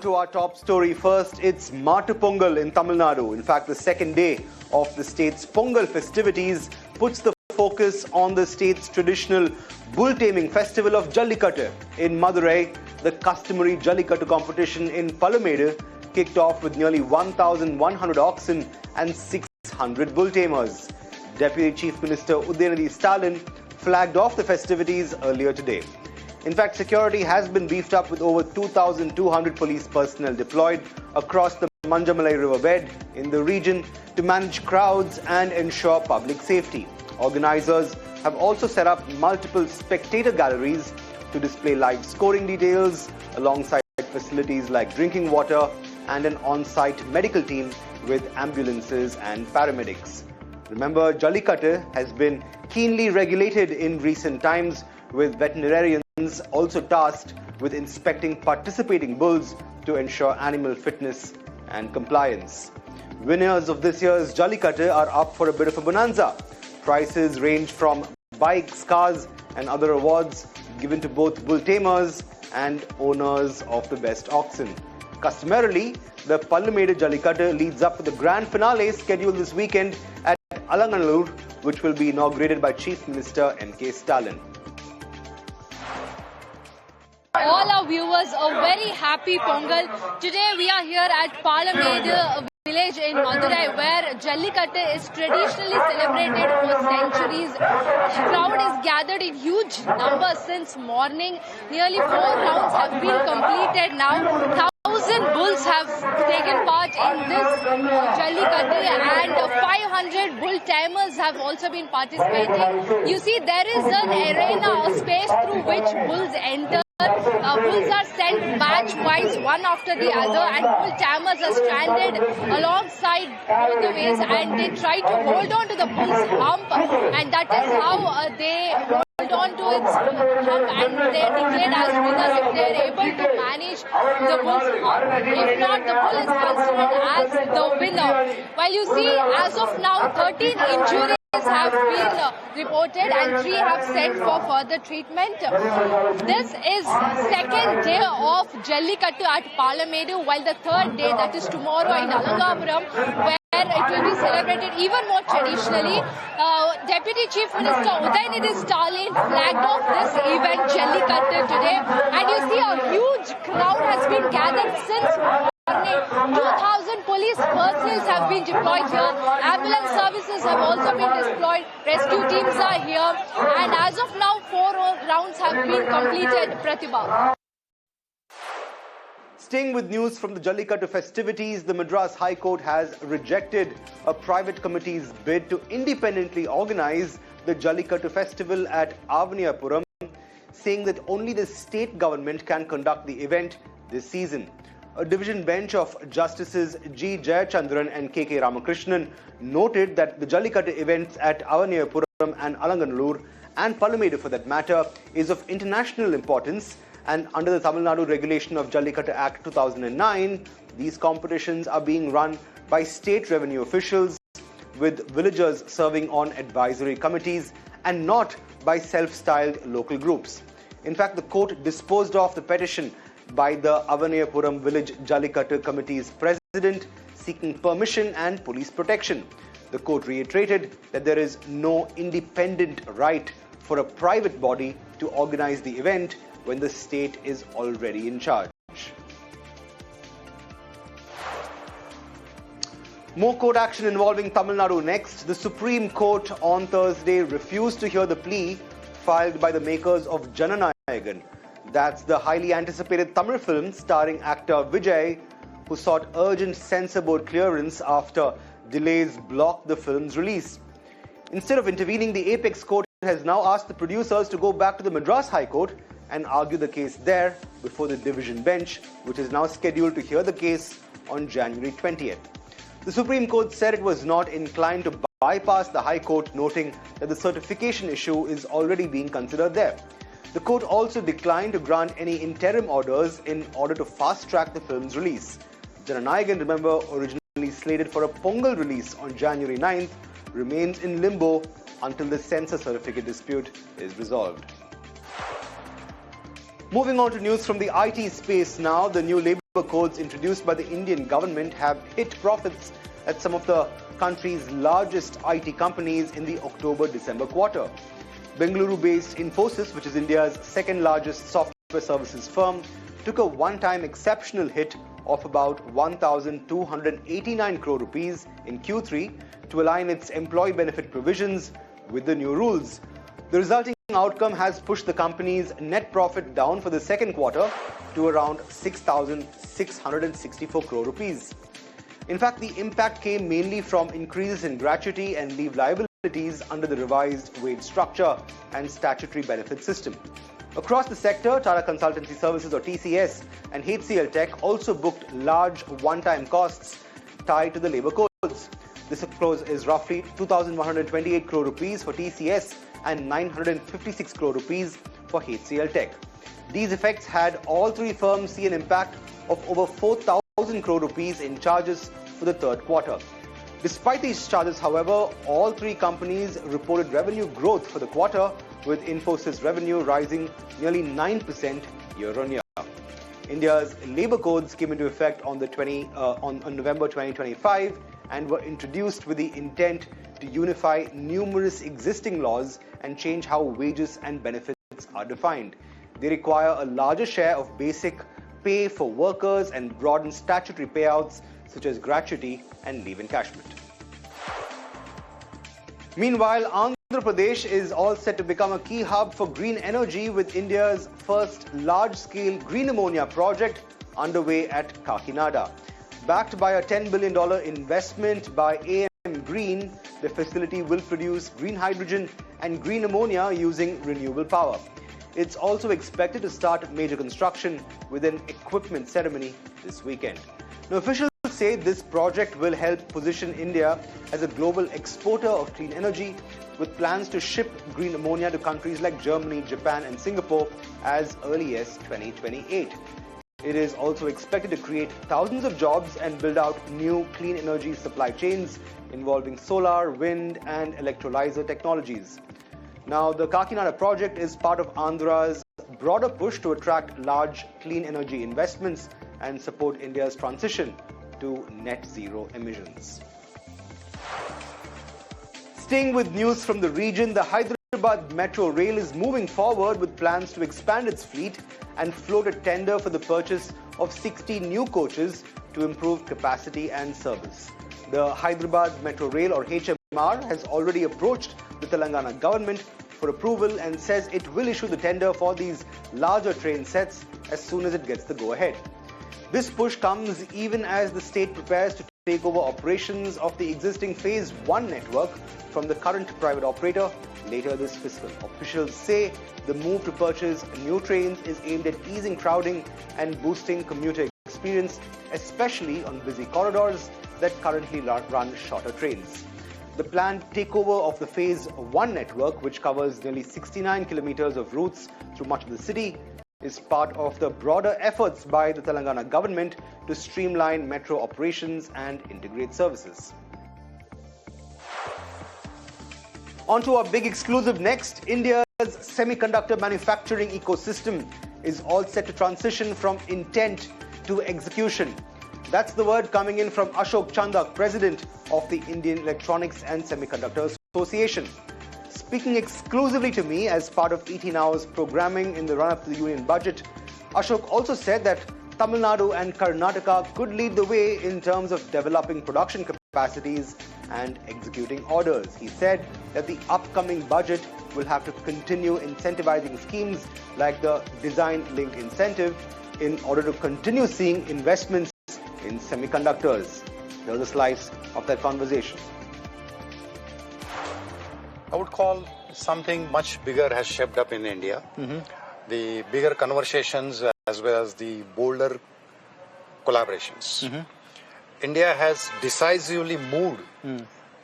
To our top story first, it's Mattu Pongal in Tamil Nadu. In fact, the second day of the state's Pongal festivities puts the focus on the state's traditional bull taming festival of Jallikattu. In Madurai, the customary Jallikattu competition in Palamedu kicked off with nearly 1,100 oxen and 600 bull tamers. Deputy Chief Minister Udayanithi Stalin flagged off the festivities earlier today. In fact, security has been beefed up with over 2,200 police personnel deployed across the Manjamalai riverbed in the region to manage crowds and ensure public safety. Organizers have also set up multiple spectator galleries to display live scoring details alongside facilities like drinking water and an on-site medical team with ambulances and paramedics. Remember, Jallikattu has been keenly regulated in recent times, with veterinarians also tasked with inspecting participating bulls to ensure animal fitness and compliance. Winners of this year's Jallikattu are up for a bit of a bonanza. Prizes range from bikes, cars and other awards given to both bull tamers and owners of the best oxen. Customarily, the Palamedu Jallikattu leads up to the grand finale scheduled this weekend at Alanganallur, which will be inaugurated by Chief Minister M.K. Stalin. All our viewers, a very happy Pongal. Today we are here at Palamedu village in Madurai, where Jallikattu is traditionally celebrated for centuries. The crowd is gathered in huge numbers since morning. Nearly 4 rounds have been completed now. 1,000 bulls have taken part in this Jallikattu and 500 bull tamers have also been participating. You see, there is an arena, a space through which bulls enter. Bulls are sent match-wise, one after the other, and bull tamers are stranded alongside both the ways, and they try to hold on to the bull's hump, and that is how they hold on to its hump, and they are declared as winners if they are able to manage the bull's hump. If not, the bull is considered as the winner. While you see, as of now, 13 injuries have been reported and 3 have sent for further treatment. This is second day of Jallikattu at Palamedu, while the third day, that is tomorrow, in Alangapuram, where it will be celebrated even more traditionally. Deputy Chief Minister Udayanithi Stalin flagged off this event, Jallikattu, today, and you see a huge crowd has been gathered since morning. 2,000 police personnel have been deployed here. Ambulance services have also been deployed. Rescue teams are here. And as of now, 4 rounds have been completed. Pratibha. Staying with news from the Jallikattu festivities, the Madras High Court has rejected a private committee's bid to independently organize the Jallikattu festival at Avaniyapuram, saying that only the state government can conduct the event this season. A division bench of Justices G. Jayachandran and K.K. Ramakrishnan noted that the Jallikattu events at Avaniyapuram and Alanganallur, and Palamedu for that matter, is of international importance, and under the Tamil Nadu regulation of Jallikattu Act 2009, these competitions are being run by state revenue officials, with villagers serving on advisory committees and not by self-styled local groups. In fact, the court disposed of the petition by the Avaniyapuram Village Jallikattu Committee's president seeking permission and police protection. The court reiterated that there is no independent right for a private body to organize the event when the state is already in charge. More court action involving Tamil Nadu next. The Supreme Court on Thursday refused to hear the plea filed by the makers of Jana Nayagan. That's the highly anticipated Tamil film starring actor Vijay, who sought urgent censor board clearance after delays blocked the film's release. Instead of intervening, the Apex Court has now asked the producers to go back to the Madras High Court and argue the case there before the division bench, which is now scheduled to hear the case on January 20th. The Supreme Court said it was not inclined to bypass the High Court, noting that the certification issue is already being considered there. The court also declined to grant any interim orders in order to fast-track the film's release. Jana Nayagan, remember, originally slated for a Pongal release on January 9th, remains in limbo until the censor certificate dispute is resolved. Moving on to news from the IT space now, the new Labour codes introduced by the Indian government have hit profits at some of the country's largest IT companies in the October-December quarter. Bengaluru-based Infosys, which is India's second largest software services firm, took a one-time exceptional hit of about 1,289 crore rupees in Q3 to align its employee benefit provisions with the new rules. The resulting outcome has pushed the company's net profit down for the second quarter to around 6,664 crore rupees. In fact, the impact came mainly from increases in gratuity and leave liabilities under the revised wage structure and statutory benefit system. Across the sector, Tata Consultancy Services or TCS and HCL Tech also booked large one-time costs tied to the labour codes. This of course is roughly 2,128 crore rupees for TCS and 956 crore rupees for HCL Tech. These effects had all three firms see an impact of over 4,000 crore rupees in charges for the third quarter. Despite these charges, however, all three companies reported revenue growth for the quarter, with Infosys revenue rising nearly 9% year-on-year. India's labour codes came into effect on November 2025 and were introduced with the intent to unify numerous existing laws and change how wages and benefits are defined. They require a larger share of basic pay for workers and broaden statutory payouts such as gratuity and leave encashment. Meanwhile, Andhra Pradesh is all set to become a key hub for green energy, with India's first large-scale green ammonia project underway at Kakinada. Backed by a $10 billion investment by AM Green, the facility will produce green hydrogen and green ammonia using renewable power. It's also expected to start major construction with an equipment ceremony this weekend. Now, officials say this project will help position India as a global exporter of clean energy, with plans to ship green ammonia to countries like Germany, Japan and Singapore as early as 2028. It is also expected to create thousands of jobs and build out new clean energy supply chains involving solar, wind and electrolyzer technologies. Now, the Kakinada project is part of Andhra's broader push to attract large clean energy investments and support India's transition to net zero emissions. Staying with news from the region, the Hyderabad Metro Rail is moving forward with plans to expand its fleet and float a tender for the purchase of 60 new coaches to improve capacity and service. The Hyderabad Metro Rail or HMR has already approached the Telangana government for approval and says it will issue the tender for these larger train sets as soon as it gets the go-ahead. This push comes even as the state prepares to take over operations of the existing Phase 1 network from the current private operator later this fiscal. Officials say the move to purchase new trains is aimed at easing crowding and boosting commuter experience, especially on busy corridors that currently run shorter trains. The planned takeover of the Phase 1 network, which covers nearly 69 kilometers of routes through much of the city, is part of the broader efforts by the Telangana government to streamline metro operations and integrate services. On to our big exclusive next. India's semiconductor manufacturing ecosystem is all set to transition from intent to execution. That's the word coming in from Ashok Chandak, president of the Indian Electronics and Semiconductor Association. Speaking exclusively to me as part of ET Now's programming in the run-up to the union budget, Ashok also said that Tamil Nadu and Karnataka could lead the way in terms of developing production capacities and executing orders. He said that the upcoming budget will have to continue incentivizing schemes like the Design Link Incentive in order to continue seeing investments in semiconductors. Here's a slice of that conversation. I would call something much bigger has shaped up in India. The bigger conversations as well as the bolder collaborations. India has decisively moved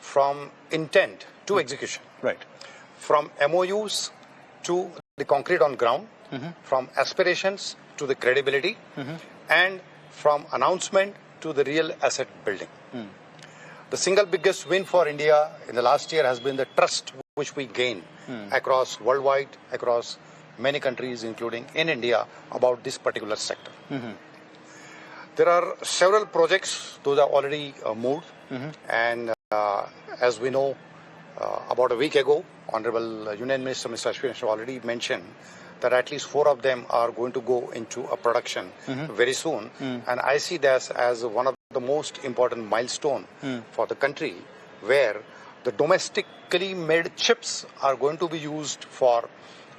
from intent to execution. Right. From MOUs to the concrete on ground, from aspirations to the credibility, and from announcement to the real asset building. The single biggest win for India in the last year has been the trust which we gain across worldwide, across many countries, including in India, about this particular sector. There are several projects, those are already moved. And as we know, about a week ago, Honorable Union Minister Mr. Ashwin already mentioned that at least 4 of them are going to go into a production very soon. And I see this as one of the most important milestone for the country, where the domestically made chips are going to be used for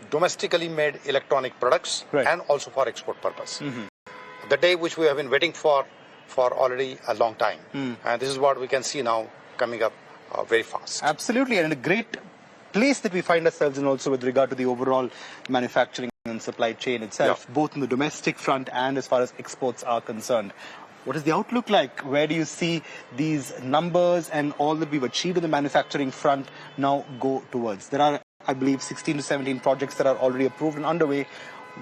domestically made electronic products and also for export purpose. The day which we have been waiting for already a long time. And this is what we can see now coming up very fast. Absolutely, and a great place that we find ourselves in also with regard to the overall manufacturing and supply chain itself, both in the domestic front and as far as exports are concerned. What is the outlook like? Where do you see these numbers and all that we've achieved in the manufacturing front now go towards? There are, I believe, 16 to 17 projects that are already approved and underway.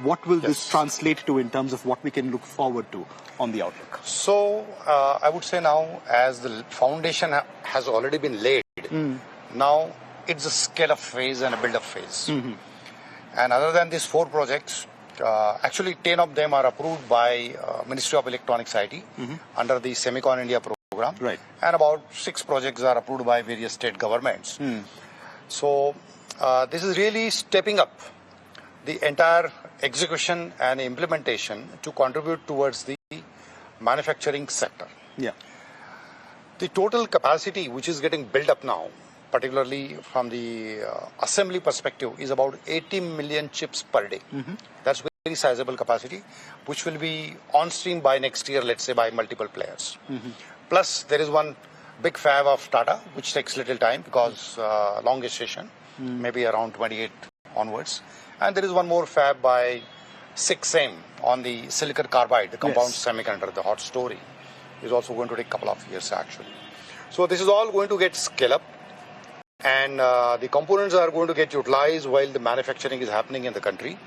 What will this translate to in terms of what we can look forward to on the outlook? So, I would say now, as the foundation has already been laid, now it's a scale-up phase and a build-up phase. And other than these 4 projects, actually 10 of them are approved by Ministry of Electronics IT under the Semicon India program. And about 6 projects are approved by various state governments. So, this is really stepping up the entire execution and implementation to contribute towards the manufacturing sector. The total capacity which is getting built up now, particularly from the assembly perspective, is about 80 million chips per day. That's very sizable capacity, which will be on stream by next year, let's say by multiple players. Plus, there is one big fab of Tata, which takes little time because long gestation, maybe around 28 onwards. And there is one more fab by 6M on the silicon carbide, the compound semiconductor, the hot story, is also going to take a couple of years actually. So this is all going to get scale up, and the components are going to get utilized while the manufacturing is happening in the country.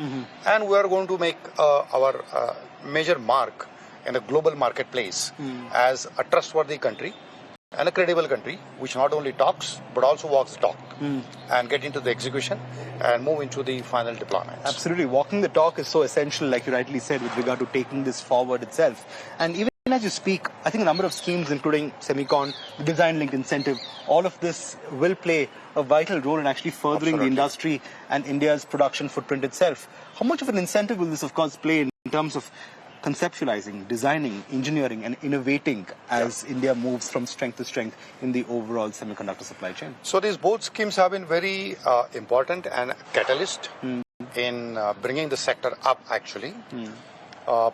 And we are going to make our major mark in a global marketplace as a trustworthy country and a credible country which not only talks but also walks the talk and get into the execution and move into the final deployments. Absolutely. Walking the talk is so essential, like you rightly said, with regard to taking this forward itself. And even as you speak, I think a number of schemes, including Semicon, the design-linked incentive, all of this will play a vital role in actually furthering the industry and India's production footprint itself. How much of an incentive will this, of course, play in terms of conceptualizing, designing, engineering and innovating as India moves from strength to strength in the overall semiconductor supply chain? So these both schemes have been very important and catalyst in bringing the sector up actually.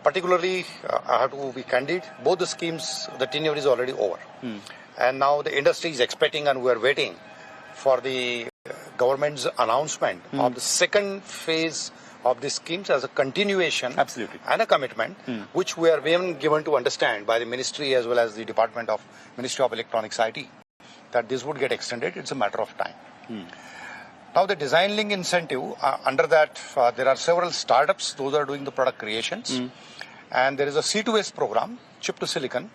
Particularly, I have to be candid, both the schemes, the tenure is already over. And now the industry is expecting and we are waiting for the government's announcement of the second phase of these schemes as a continuation and a commitment, which we are being given to understand by the ministry as well as the Department of Ministry of Electronics IT, that this would get extended. It's a matter of time. Now the design link incentive, under that there are several startups, those are doing the product creations. And there is a C2S program, chip to silicon.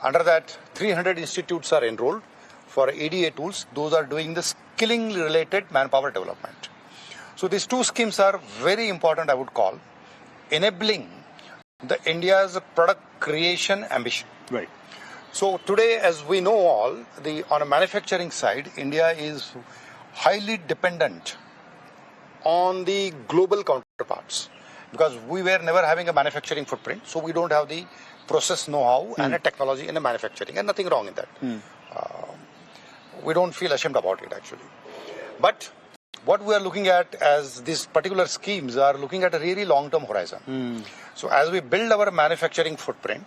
Under that 300 institutes are enrolled for EDA tools. Those are doing the skilling related manpower development. So these 2 schemes are very important, I would call, enabling the India's product creation ambition. So today, as we know all, on a manufacturing side, India is highly dependent on the global counterparts because we were never having a manufacturing footprint, so we don't have the process know-how and a technology in the manufacturing, and nothing wrong in that. We don't feel ashamed about it actually. But what we are looking at as these particular schemes are looking at a really long-term horizon. So as we build our manufacturing footprint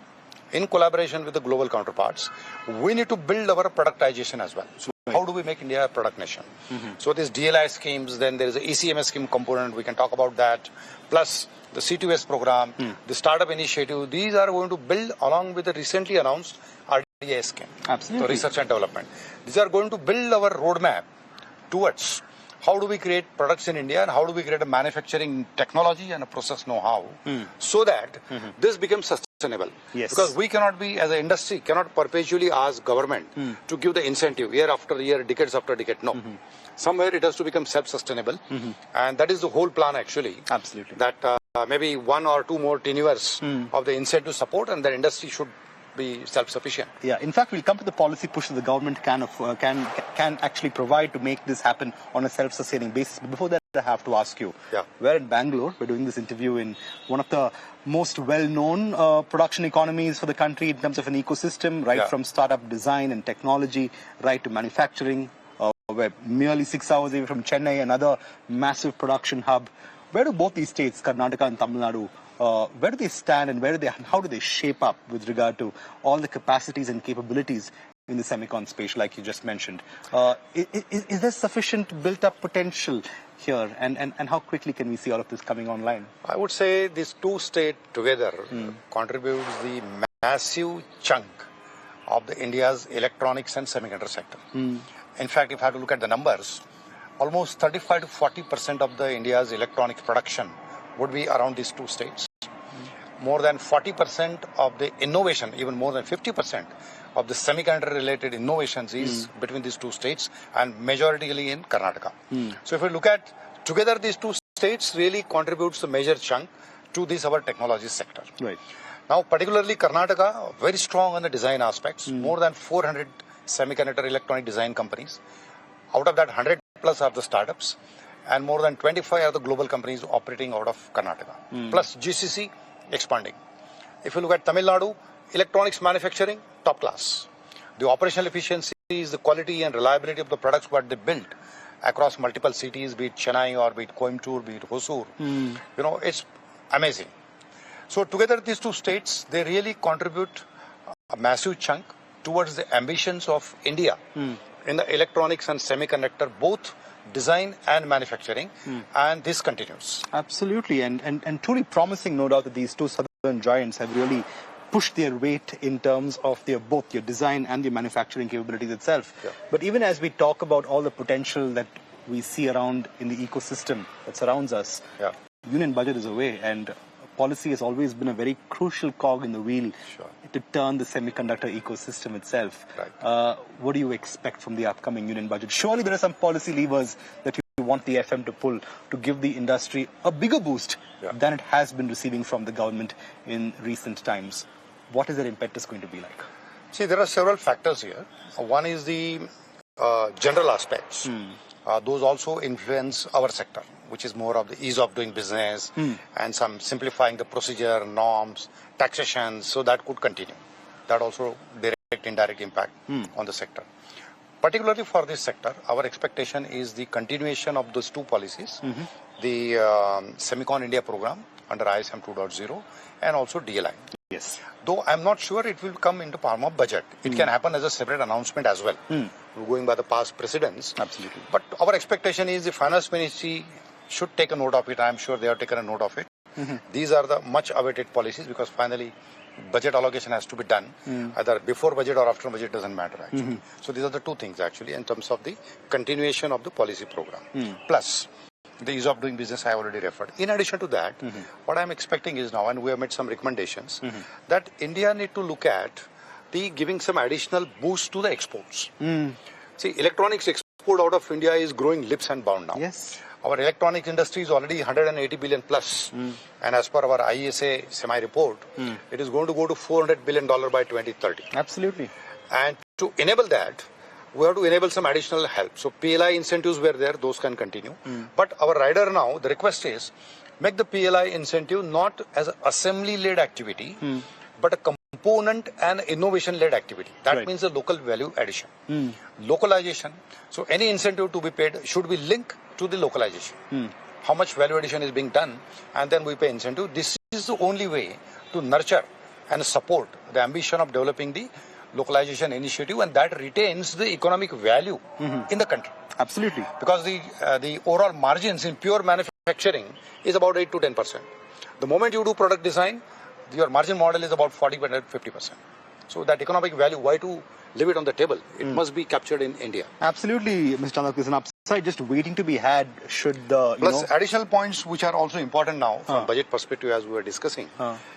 in collaboration with the global counterparts, we need to build our productization as well. So how do we make India a product nation? So there's DLI schemes, then there is a ECMS scheme component, we can talk about that, plus the C2S program, the startup initiative. These are going to build along with the recently announced RDA scheme. So research and development. These are going to build our roadmap towards how do we create products in India and how do we create a manufacturing technology and a process know-how so that this becomes sustainable. Because we cannot be, as an industry, cannot perpetually ask government to give the incentive year after year, decades after decade. No. Somewhere it has to become self-sustainable. And that is the whole plan actually. That maybe 1 or 2 more tenures of the incentive support, and the industry should be self-sufficient. Yeah, in fact, we'll come to the policy push that the government can actually provide to make this happen on a self-sustaining basis. But before that, I have to ask you, we're in Bangalore, we're doing this interview in one of the most well-known production economies for the country in terms of an ecosystem, right from startup design and technology, right to manufacturing. We're merely 6 hours away from Chennai, another massive production hub. Where do both these states, Karnataka and Tamil Nadu, where do they stand and how do they shape up with regard to all the capacities and capabilities in the semicon space, like you just mentioned? Is there sufficient built-up potential here, and how quickly can we see all of this coming online? I would say these two states together contributes the massive chunk of the India's electronics and semiconductor sector. In fact, if I have to look at the numbers, almost 35 to 40% of the India's electronics production would be around these two states. More than 40% of the innovation, even more than 50% of the semiconductor related innovations is between these two states, and majoritarily in Karnataka. So if we look at together, these two states really contributes a major chunk to this our technology sector. Right. Now, particularly Karnataka, very strong on the design aspects, more than 400 semiconductor electronic design companies. Out of that, 100 plus are the startups, and more than 25 are the global companies operating out of Karnataka. Plus GCC expanding. If you look at Tamil Nadu, electronics manufacturing, top class. The operational efficiency is the quality and reliability of the products what they build across multiple cities, be it Chennai or be it Coimbatore, be it Hosur. You know, it's amazing. So together these two states, they really contribute a massive chunk towards the ambitions of India in the electronics and semiconductor, both design and manufacturing, and this continues. Absolutely, and truly promising, no doubt, that these two southern giants have really pushed their weight in terms of both your design and your manufacturing capabilities itself. But even as we talk about all the potential that we see around in the ecosystem that surrounds us, union budget is away, and policy has always been a very crucial cog in the wheel to turn the semiconductor ecosystem itself. What do you expect from the upcoming union budget? Surely there are some policy levers that you want the FM to pull to give the industry a bigger boost than it has been receiving from the government in recent times. What is that impetus going to be like? See, there are several factors here. One is the general aspects. Those also influence our sector, which is more of the ease of doing business and some simplifying the procedure, norms, taxation, so that could continue. That also direct, indirect impact on the sector. Particularly for this sector, our expectation is the continuation of those two policies, the Semicon India program under ISM 2.0 and also DLI. Yes. Though I'm not sure it will come into form of budget. It can happen as a separate announcement as well, going by the past precedents. Absolutely. But our expectation is the Finance Ministry should take a note of it. I'm sure they have taken a note of it. These are the much awaited policies, because finally budget allocation has to be done. Either before budget or after budget, doesn't matter actually. So these are the two things actually in terms of the continuation of the policy program. Plus the ease of doing business I already referred. In addition to that, what I'm expecting is now, and we have made some recommendations, that India need to look at the giving some additional boost to the exports. See, electronics export out of India is growing leaps and bounds now. Yes. Our electronics industry is already 180 billion plus, and as per our IESA semi-report, it is going to go to $400 billion by 2030. Absolutely. And to enable that, we have to enable some additional help. So PLI incentives were there, those can continue. But our rider now, the request is, make the PLI incentive not as an assembly-led activity, but a component and innovation-led activity. That means the local value addition. Localization. So any incentive to be paid should be linked to the localization. How much value addition is being done, and then we pay incentive. This is the only way to nurture and support the ambition of developing the localization initiative, and that retains the economic value in the country. Absolutely. Because the overall margins in pure manufacturing is about 8 to 10%. The moment you do product design, your margin model is about 40 to 50%. So that economic value, why to leave it on the table? It must be captured in India. Absolutely, Mr. Chandak, there's an upside just waiting to be had should the... Plus additional points which are also important now from budget perspective, as we were discussing,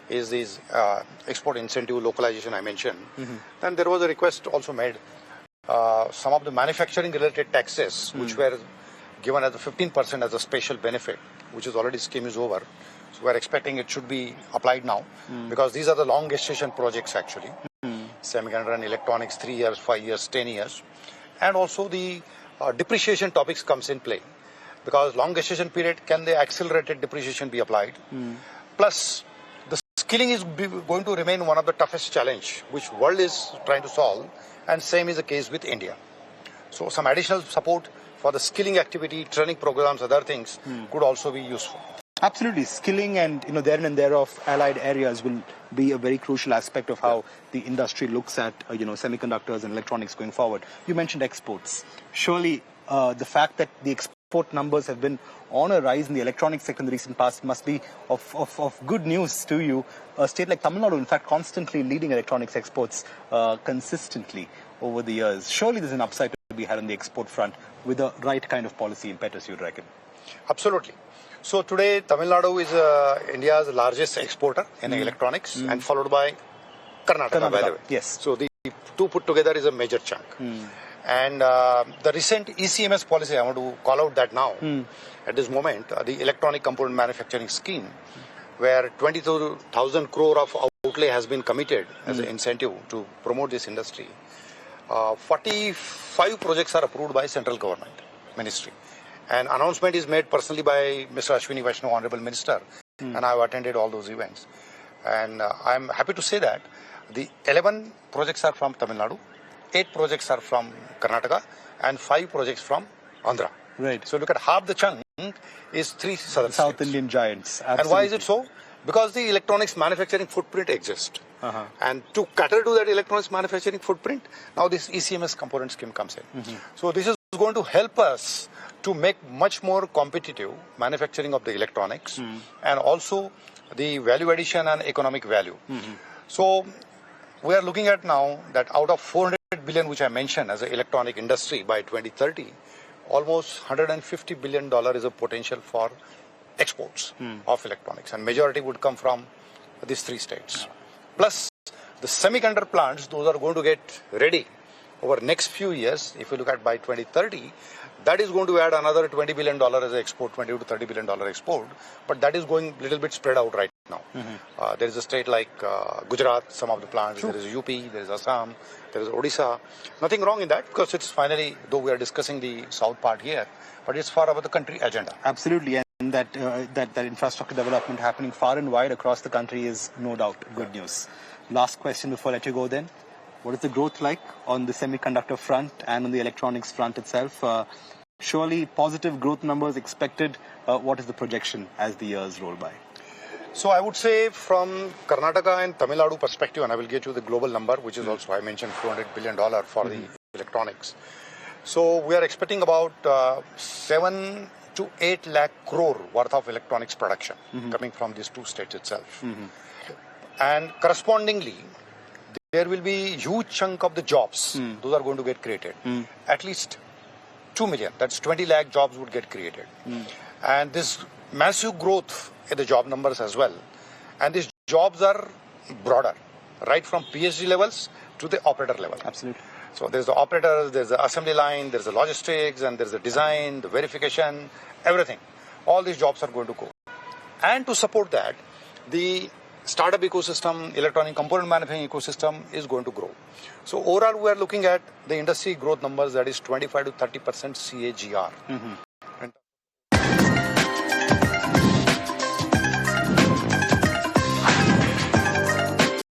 is this export incentive localization I mentioned. Then there was a request also made, some of the manufacturing related taxes which were given as a 15% as a special benefit, which is already scheme is over. So we're expecting it should be applied now because these are the long gestation projects actually. Semiconductor and electronics, 3 years, 5 years, 10 years. And also the depreciation topics comes in play because long gestation period, can the accelerated depreciation be applied? Plus, the skilling is going to remain one of the toughest challenge which world is trying to solve, and same is the case with India. So some additional support for the skilling activity, training programs, other things could also be useful. Absolutely. Skilling and, therein and thereof allied areas will be a very crucial aspect of how the industry looks at, semiconductors and electronics going forward. You mentioned exports. Surely the fact that the export numbers have been on a rise in the electronics sector in the recent past must be of good news to you. A state like Tamil Nadu, in fact, constantly leading electronics exports consistently over the years. Surely there's an upside to be had on the export front with the right kind of policy impetus, you'd reckon? Absolutely. So today, Tamil Nadu is India's largest exporter in electronics and followed by Karnataka, by the way. Yes. So the two put together is a major chunk. And the recent ECMS policy, I want to call out that now, at this moment, the Electronic Component Manufacturing Scheme, where 22,000 crore of outlay has been committed as an incentive to promote this industry. 45 projects are approved by central government ministry. An announcement is made personally by Mr. Ashwini Vaishnaw, Honorable Minister, and I've attended all those events. And I'm happy to say that the 11 projects are from Tamil Nadu, 8 projects are from Karnataka, and 5 projects from Andhra. Right. So look at half the chunk is 3 southern South states. Indian giants. Absolutely. And why is it so? Because the electronics manufacturing footprint exists. And to cater to that electronics manufacturing footprint, now this ECMS component scheme comes in. So this is going to help us to make much more competitive manufacturing of the electronics and also the value addition and economic value. So we are looking at now that out of 400 billion which I mentioned as an electronic industry by 2030, almost $150 billion is a potential for exports of electronics, and majority would come from these 3 states. Plus the semiconductor plants, those are going to get ready over next few years. If you look at by 2030, that is going to add another $20 billion as an export, $20 to $30 billion export, but that is going a little bit spread out right now. There is a state like Gujarat, some of the plants, there is UP, there is Assam, there is Odisha. Nothing wrong in that because it's finally, though we are discussing the south part here, but it's far above the country agenda. Absolutely, and that infrastructure development happening far and wide across the country is no doubt good news. Last question before I let you go then. What is the growth like on the semiconductor front and on the electronics front itself? Surely positive growth numbers expected. What is the projection as the years roll by? So I would say from Karnataka and Tamil Nadu perspective, and I will get you the global number, which is also, I mentioned, $400 billion for the electronics. So we are expecting about 7 to 8 lakh crore worth of electronics production coming from these 2 states itself. And correspondingly, there will be huge chunk of the jobs. Those are going to get created. At least 2 million, that's 20 lakh jobs would get created. And this massive growth in the job numbers as well. And these jobs are broader, right from PhD levels to the operator level. Absolutely. So there's the operators, there's the assembly line, there's the logistics, and there's the design, the verification, everything. All these jobs are going to go. And to support that, the startup ecosystem, electronic component manufacturing ecosystem is going to grow. So overall, we are looking at the industry growth numbers that is 25 to 30% CAGR